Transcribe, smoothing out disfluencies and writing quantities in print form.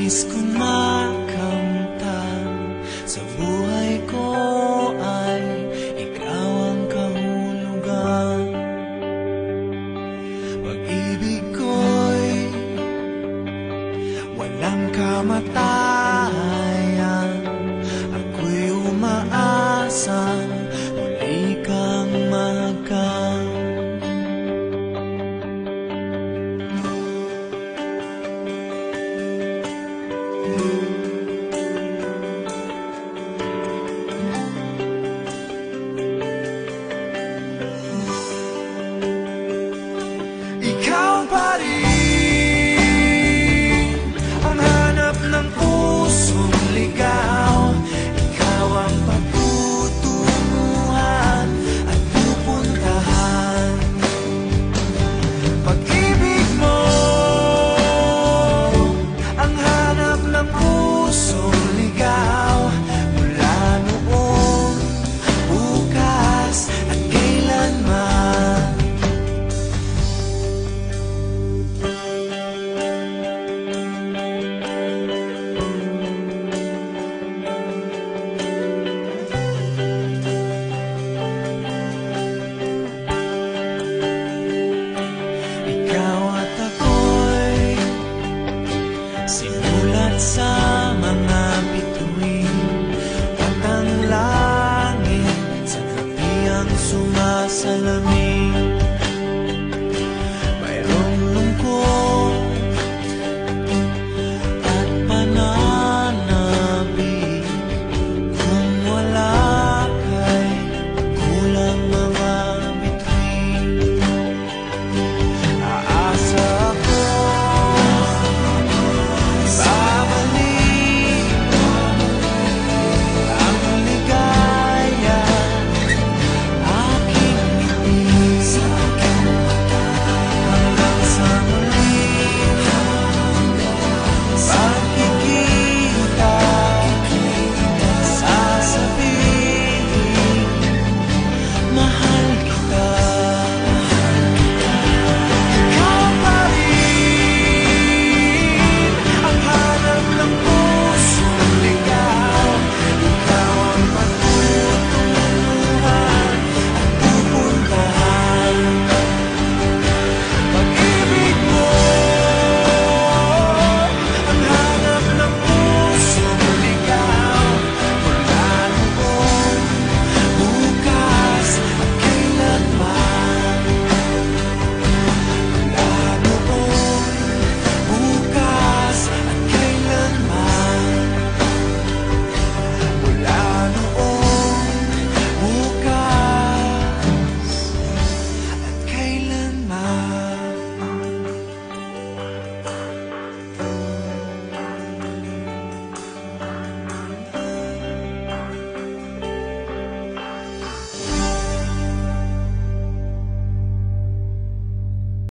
nais kong makamtan sa buhay ko ay ikaw ang kahulugan. Pag-ibig ko'y walang kamatayan. Ako'y umaasang muli kang mahagkan. Ikaw pa rin ang hanap ng pusong ligaw. Ikaw ang patutunguhan at pupuntahan. Pag-ibig mo ang hanap ng pusong ligaw. Mula noon, bukas at kailanman. Ikaw at ako'y simulat sa